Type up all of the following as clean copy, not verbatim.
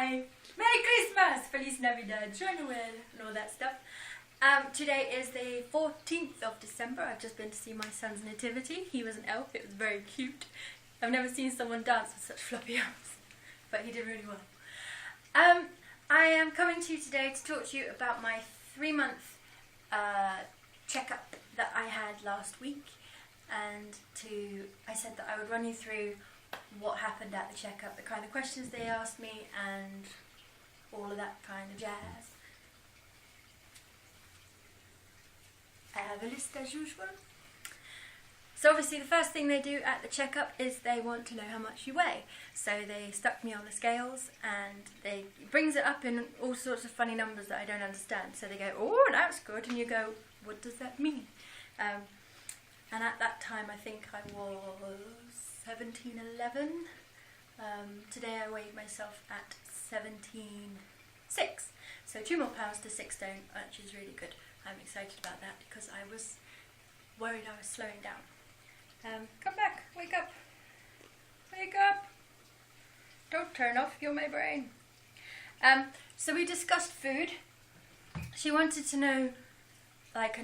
Hi! Merry Christmas! Feliz Navidad! Joy Noel! And all that stuff. Today is the 14th of December. I've just been to see my son's nativity. He was an elf. It was very cute. I've never seen someone dance with such floppy arms. But he did really well. I am coming to you today to talk to you about my 3-month checkup that I had last week. And I said that I would run you through what happened at the checkup, the kind of questions they asked me, and all of that kind of jazz. I have a list as usual. So obviously the first thing they do at the checkup is they want to know how much you weigh. So they stuck me on the scales and it brings it up in all sorts of funny numbers that I don't understand. So they go, oh, that's good, and you go, what does that mean? And at that time I think I was 17.11. Today I weighed myself at 17.6. So 2 more pounds to 6 stone, which is really good. I'm excited about that because I was worried I was slowing down. Come back, wake up, wake up. Don't turn off, you're my brain. So we discussed food. She wanted to know like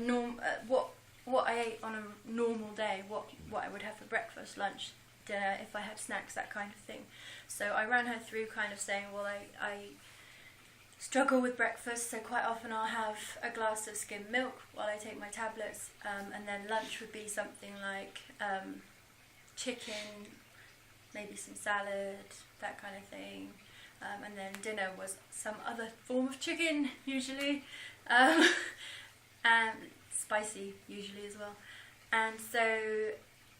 what I ate on a normal day, what I would have for breakfast, lunch, dinner, if I had snacks, that kind of thing. So I ran her through kind of saying, well, I struggle with breakfast, so quite often I'll have a glass of skimmed milk while I take my tablets, and then lunch would be something like chicken, maybe some salad, that kind of thing, and then dinner was some other form of chicken, usually, and spicy, usually as well. And so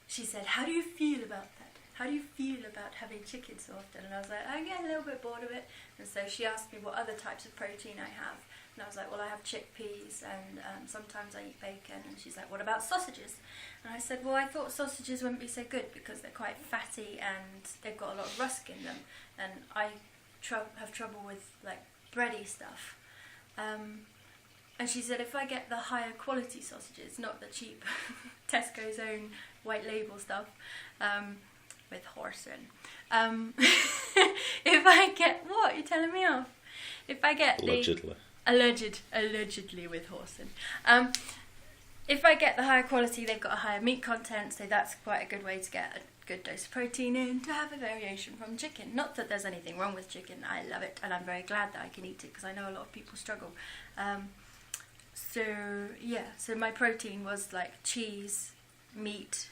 she said, how do you feel about that? How do you feel about having chicken so often? And I was like, I get a little bit bored of it. And so she asked me what other types of protein I have. And I was like, well, I have chickpeas and sometimes I eat bacon. And she's like, what about sausages? And I said, well, I thought sausages wouldn't be so good because they're quite fatty and they've got a lot of rusk in them. And I have trouble with like bready stuff. And she said, if I get the higher quality sausages, not the cheap Tesco's own white label stuff, with horse in. If I get, what? You're telling me off? If I get allegedly with horse in. If I get the higher quality, they've got a higher meat content, so that's quite a good way to get a good dose of protein in, to have a variation from chicken. Not that there's anything wrong with chicken, I love it, and I'm very glad that I can eat it, because I know a lot of people struggle. So yeah, so my protein was like cheese, meat,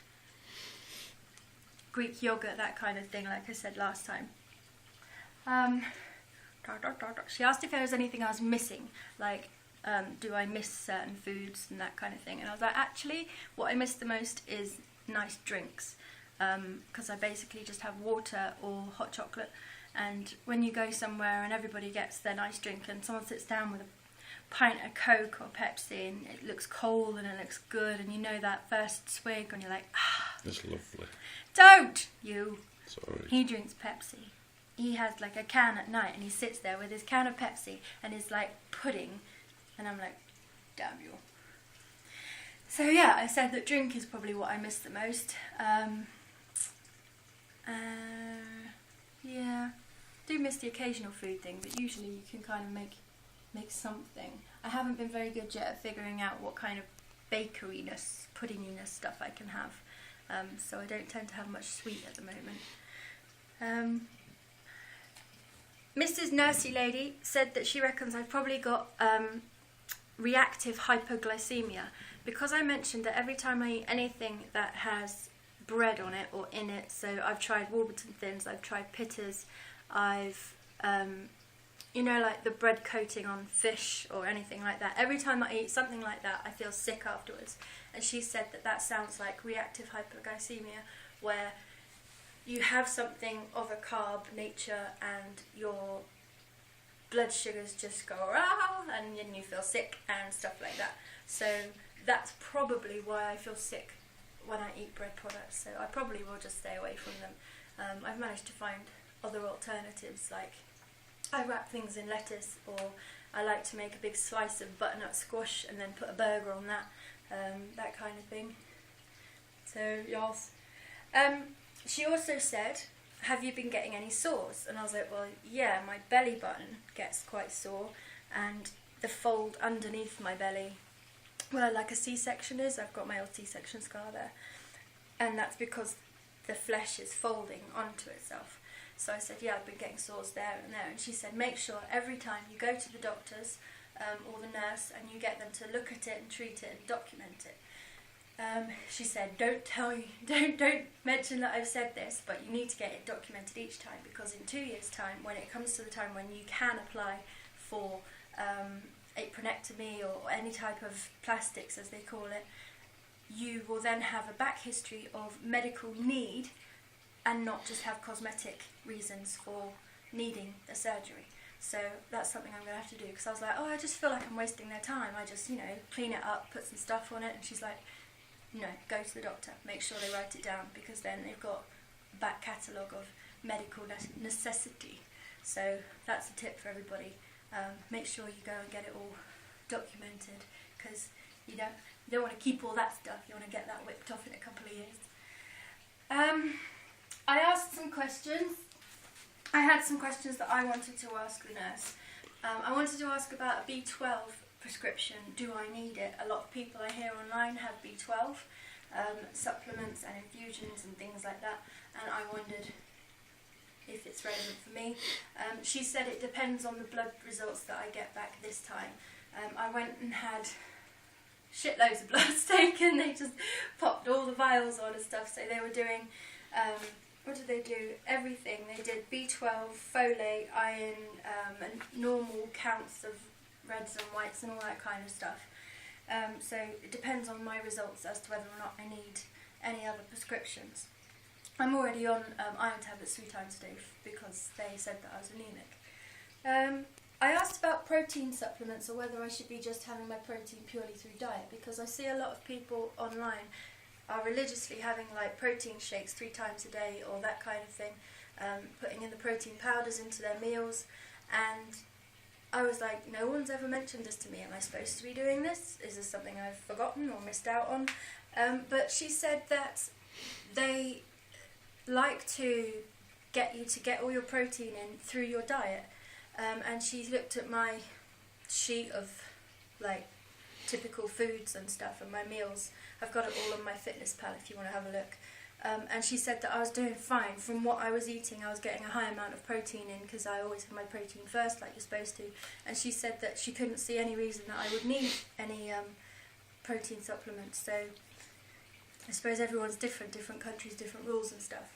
Greek yogurt, that kind of thing, like I said last time. She asked if there was anything I was missing, like do I miss certain foods and that kind of thing, and I was like, actually what I miss the most is nice drinks, because I basically just have water or hot chocolate, and when you go somewhere and everybody gets their nice drink and someone sits down with a pint of Coke or Pepsi and it looks cold and it looks good, and you know that first swig and you're like, ah. That's lovely. Don't you. Sorry. He drinks Pepsi. He has like a can at night and he sits there with his can of Pepsi and is like pudding, and I'm like, damn you. So yeah, I said that drink is probably what I miss the most. Yeah, do miss the occasional food thing, but usually you can kind of make something. I haven't been very good yet at figuring out what kind of bakeryness, puddinginess stuff I can have, so I don't tend to have much sweet at the moment. Mrs. Nursey Lady said that she reckons I've probably got reactive hypoglycemia, because I mentioned that every time I eat anything that has bread on it or in it, so I've tried Warburton Thins, I've tried Pitters, I've you know, like the bread coating on fish or anything like that. Every time I eat something like that, I feel sick afterwards. And she said that that sounds like reactive hypoglycemia, where you have something of a carb nature and your blood sugars just go rah, and then you feel sick and stuff like that. So that's probably why I feel sick when I eat bread products. So I probably will just stay away from them. I've managed to find other alternatives, like I wrap things in lettuce, or I like to make a big slice of butternut squash and then put a burger on that, that kind of thing. So yes. She also said have you been getting any sores? And I was like, well, yeah, my belly button gets quite sore, and the fold underneath my belly, where like a C-section is, I've got my old C-section scar there, and that's because the flesh is folding onto itself. So I said, yeah, I've been getting sores there and there. And she said, make sure every time you go to the doctors or the nurse and you get them to look at it and treat it and document it. She said, don't mention that I've said this, but you need to get it documented each time, because in 2 years' time, when it comes to the time when you can apply for apronectomy or any type of plastics, as they call it, you will then have a back history of medical need and not just have cosmetic reasons for needing the surgery. So that's something I'm going to have to do, because I was like, oh, I just feel like I'm wasting their time. I just, clean it up, put some stuff on it. And she's like, no, go to the doctor, make sure they write it down, because then they've got a back catalogue of medical necessity. So that's a tip for everybody. Make sure you go and get it all documented, because you don't want to keep all that stuff. You want to get that whipped off in a couple of years. I asked some questions. I had some questions that I wanted to ask the nurse. I wanted to ask about a B12 prescription. Do I need it? A lot of people I hear online have B12 supplements and infusions and things like that, and I wondered if it's relevant for me. She said it depends on the blood results that I get back this time. I went and had shitloads of blood taken. They just popped all the vials on and stuff, so they were doing what did they do? Everything. They did B12, folate, iron, and normal counts of reds and whites and all that kind of stuff. So it depends on my results as to whether or not I need any other prescriptions. I'm already on iron tablets 3 times a day because they said that I was anemic. I asked about protein supplements, or whether I should be just having my protein purely through diet, because I see a lot of people online are religiously having like protein shakes 3 times a day or that kind of thing, putting in the protein powders into their meals, and I was like, no one's ever mentioned this to me. Am I supposed to be doing this? Is this something I've forgotten or missed out on? But she said that they like to get you to get all your protein in through your diet, and she looked at my sheet of like typical foods and stuff and my meals. I've got it all on my fitness pal if you want to have a look. And she said that I was doing fine. From what I was eating, I was getting a high amount of protein in, because I always have my protein first, like you're supposed to. And she said that she couldn't see any reason that I would need any protein supplements. So I suppose everyone's different countries, different rules and stuff.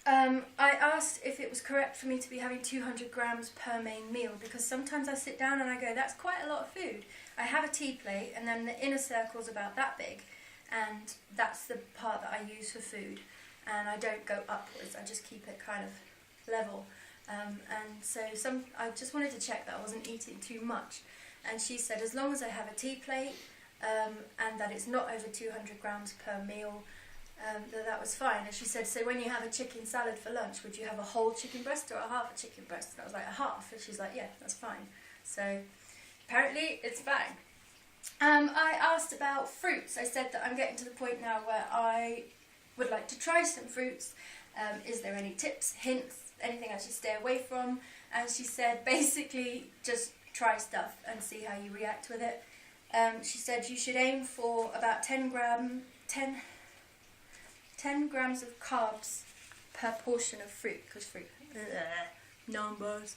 I asked if it was correct for me to be having 200 grams per main meal, because sometimes I sit down and I go, that's quite a lot of food. I have a tea plate, and then the inner circle's about that big, and that's the part that I use for food, and I don't go upwards, I just keep it kind of level. And so I just wanted to check that I wasn't eating too much, and she said as long as I have a tea plate and that it's not over 200 grams per meal, that was fine. And she said, so when you have a chicken salad for lunch, would you have a whole chicken breast or a half a chicken breast? And I was like, a half. And she's like, yeah, that's fine. So apparently it's fine. I asked about fruits. I said that I'm getting to the point now where I would like to try some fruits. Is there any tips, hints, anything I should stay away from? And she said basically just try stuff and see how you react with it. She said you should aim for about 10 grams of carbs per portion of fruit, because fruit, numbers.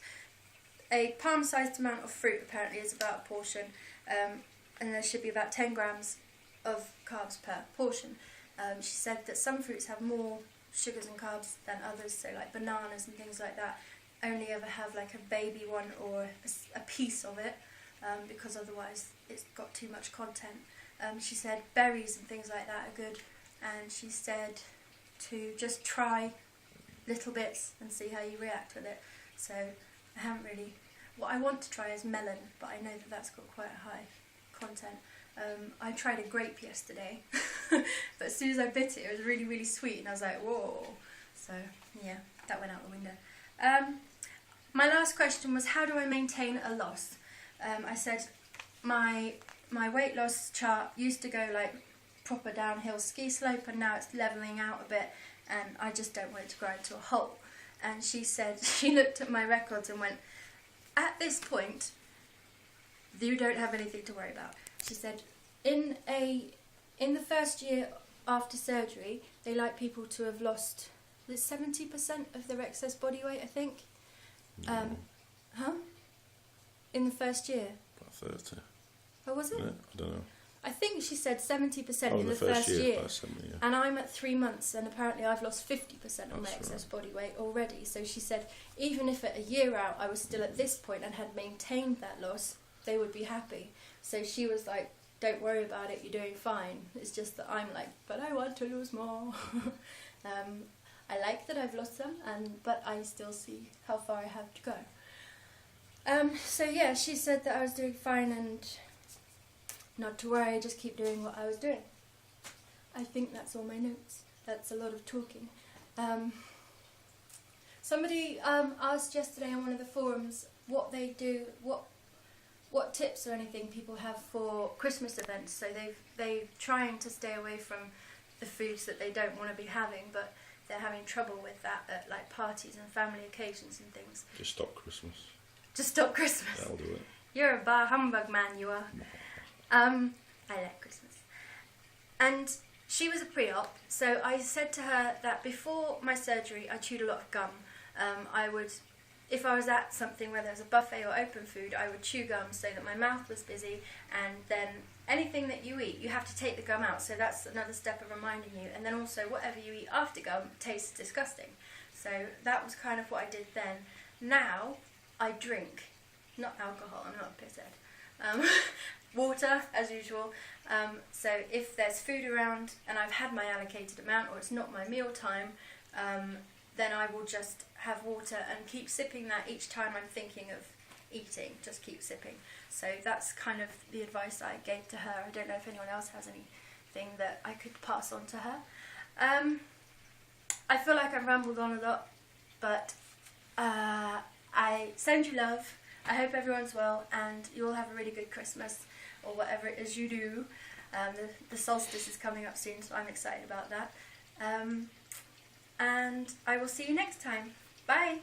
A palm-sized amount of fruit apparently is about a portion, and there should be about 10 grams of carbs per portion. She said that some fruits have more sugars and carbs than others, so like bananas and things like that only ever have like a baby one or a piece of it, because otherwise it's got too much content. She said berries and things like that are good, and she said to just try little bits and see how you react with it. So I haven't really... What I want to try is melon, but I know that that's got quite a high content. I tried a grape yesterday, but as soon as I bit it, it was really, really sweet, and I was like, whoa. So yeah, that went out the window. My last question was, how do I maintain a loss? I said my weight loss chart used to go like proper downhill ski slope, and now it's levelling out a bit, and I just don't want it to grind to a halt. And she said, she looked at my records and went, at this point, you don't have anything to worry about. She said, in the first year after surgery, they like people to have lost 70% of their excess body weight, I think. In the first year. About 30. Oh, was it? Yeah, I don't know. I think she said 70% in the first year. Yeah. And I'm at 3 months, and apparently I've lost 50% of my excess right. body weight already. So she said, even if at a year out I was still at this point and had maintained that loss, they would be happy. So she was like, don't worry about it, you're doing fine. It's just that I'm like, but I want to lose more. I like that I've lost some, but I still see how far I have to go. So yeah, she said that I was doing fine and not to worry, just keep doing what I was doing. I think that's all my notes. That's a lot of talking. Somebody asked yesterday on one of the forums what they do, what tips or anything people have for Christmas events. So they're trying to stay away from the foods that they don't want to be having, but they're having trouble with that at like parties and family occasions and things. Just stop Christmas. Just stop Christmas. That'll do it. You're a bar humbug man, you are. I like Christmas. And she was a pre-op, so I said to her that before my surgery I chewed a lot of gum. I would, if I was at something where there was a buffet or open food, I would chew gum so that my mouth was busy, and then anything that you eat, you have to take the gum out, so that's another step of reminding you. And then also whatever you eat after gum tastes disgusting. So that was kind of what I did then. Now I drink, not alcohol, I'm not a pisshead. Water, as usual. So if there's food around and I've had my allocated amount, or it's not my meal time, then I will just have water and keep sipping that each time I'm thinking of eating. Just keep sipping. So that's kind of the advice I gave to her. I don't know if anyone else has anything that I could pass on to her. I feel like I've rambled on a lot, but I send you love. I hope everyone's well and you all have a really good Christmas, or whatever it is you do. The solstice is coming up soon, so I'm excited about that. And I will see you next time. Bye!